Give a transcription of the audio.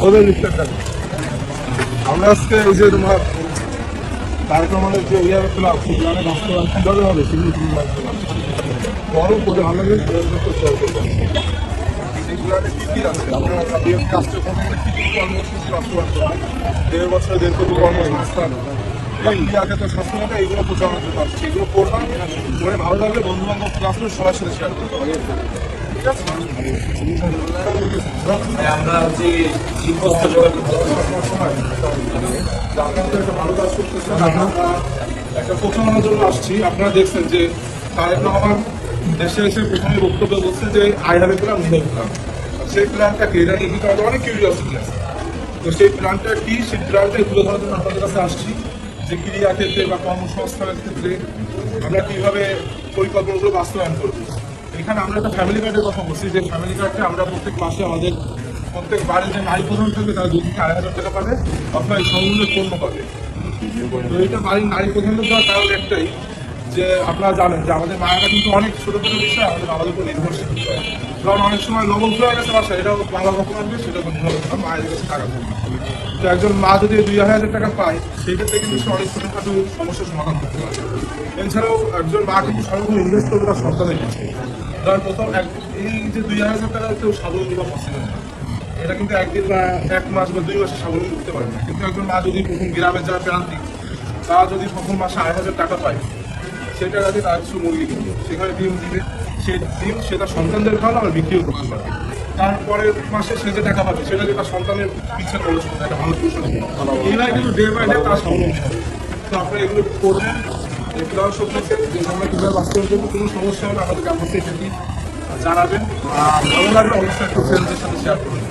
ওদের লিস্টটা আমরা আজকে এই যে তোমার কার্যক্রমের যে ইয়ার ক্লাব সেখানে বাস্তবায়ন কীভাবে হবে সেগুলো বড় করে ভালো লাগে শেয়ার করবেন। সেগুলোতে কী কী আছে আপনারা কাজটা কী কী কর্মসূচি বাস্তবায়ন করবেন, 1.5 বছরে 1.5 কোটি কর্মসংস্থান আগে তো সবসময় এইগুলো প্রচারণা করতে পারছি, এগুলো করলাম করে ভালো লাগলে বন্ধু বান্ধব ক্লাস করে সবার সাথে শেয়ার করতে পারি। আমরা যে ভালো কাজ করতেছেন, আমরা একটা প্রচারণার জন্য আসছি। আপনারা দেখছেন যে তারেক রহমান দেশে এসে প্রথমে বক্তব্য বলছে যে I have a plan, we have a plan. সেই প্ল্যানটাকে এটা নিয়ে কিন্তু আমাদের অনেক কিউরিয়াসিটি আছে। তো সেই প্ল্যানটা কি, সেই প্ল্যানটা তুলে ধরার জন্য আপনাদের কাছে আসছি যে ক্রীড়া ক্ষেত্রে বা কর্মসংস্থানের ক্ষেত্রে আমরা কীভাবে পরিকল্পনাগুলো বাস্তবায়ন করবো। এখানে আমরা একটা ফ্যামিলি কার্ডের কথা বলছি, যে ফ্যামিলি কার্ডটা আমরা প্রত্যেক মাসে আমাদের প্রত্যেক বাড়ির যে নারী প্রধান থাকবে তারা 2 থেকে 2.5 টাকা পাবে অথবা এই সমমূল্যের পণ্য পাবে। তো এটা বাড়ির নারী প্রধানদের দেওয়ার কারণ একটাই যে আপনারা জানেন যে আমাদের মায়েরা কিন্তু অনেক ছোটো ছোটো বিষয় আমাদের উপর নির্ভরশীল হয়। কারণ অনেক সময় লবণ হয়ে গেছে বাসায়, এটাও বাংলা কখন আসবে সেটা নির্ভর করে মায়ের কাছে টাকা দেবে। তো একজন মা যদি 2,000 টাকা পায় সেই ক্ষেত্রে কিন্তু সে অনেক ছোটোখাটো সমস্যার সমাধান করতে পারে। এছাড়াও একজন মা কিন্তু সর্বপ্রথম ইনভেস্ট করবে তার সন্তানের কাছে। ধর প্রথম এই যে 2,000 টাকা কেউ স্বাবলম্বী বা পসিবল না, এটা কিন্তু একদিন বা 1 মাস বা 2 মাসে স্বাবলম্বী করতে পারে না। কিন্তু একজন মা যদি প্রথম গ্রামে যাওয়ার প্রান্তিক, তারা যদি প্রথম মাসে 2,500 টাকা পায়, সেই টাকা দিয়ে তার কিছু মুরগি কিনবে, সেখানে ডিম দিবে, সেই ডিম সে তার সন্তানদের খাওয়ানো আর বিক্রিও করতে পারবে। তারপরের মাসে সে যে টাকা পাবে সেটা যে তার সন্তানের পিছিয়ে খরচ করবে, একটা ভালো টিউশন এইভাবে কিন্তু ডে বাই ডে তার স্বাবলম্বী হবে। তো আপনারা এগুলো করবেন, এগুলো সত্যি যে আমরা কীভাবে বাস্তবায়ন করবো, কোনো সমস্যা হলে আমাদের কাছে সেটি জানাবেন। আর ভালো লাগলে অবশ্যই একটু ফ্রেন্ডদের সাথে শেয়ার করবেন।